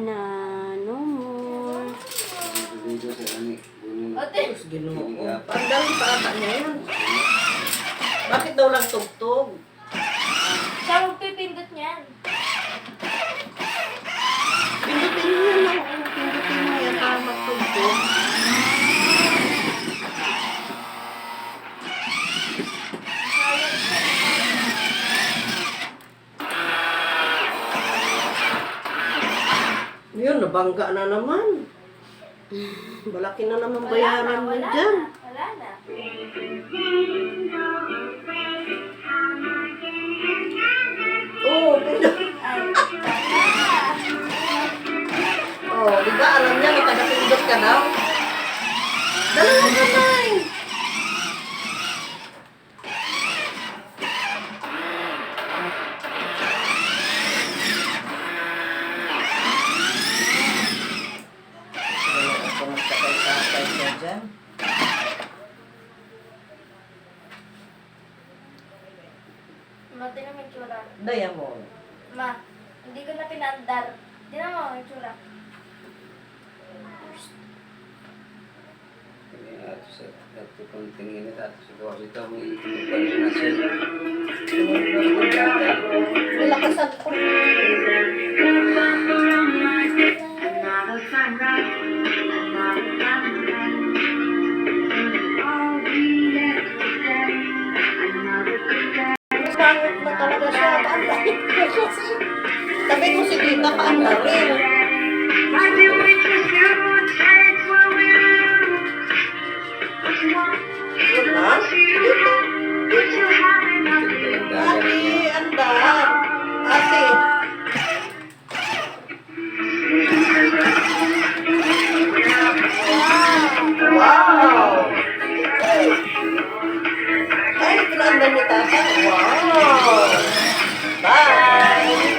na. No more. Ate, Ginoo. Ang dami pa ata niya yun. Bakit daw lang tugtog? Siya magpipindot niyan. Pindutin mo yan lang. Pindutin mo yan para magtugtog. Yun, nabangga na naman. Malaki na naman bayaran mo dyan. Wala na. Oo, pindot. Ay, Oh, di ba alam niya makadapindot ka daw? Dalawang kamay. Wala ako magkakay-sakay siya dyan. mati na may tsura. Diamond. Ma, hindi ko na pinandar. Di na mo may tsura. Satu konting ini tak sebuah itu menginformasi. Nilakasan ko. Pangit na talaga siya. Paandarin ko kasi. Sabi ko si Tita, paandarin. Yun lang. Ate, andar. Ate. Wow! Ay, pinaandan ni Tata. Wow! Bye!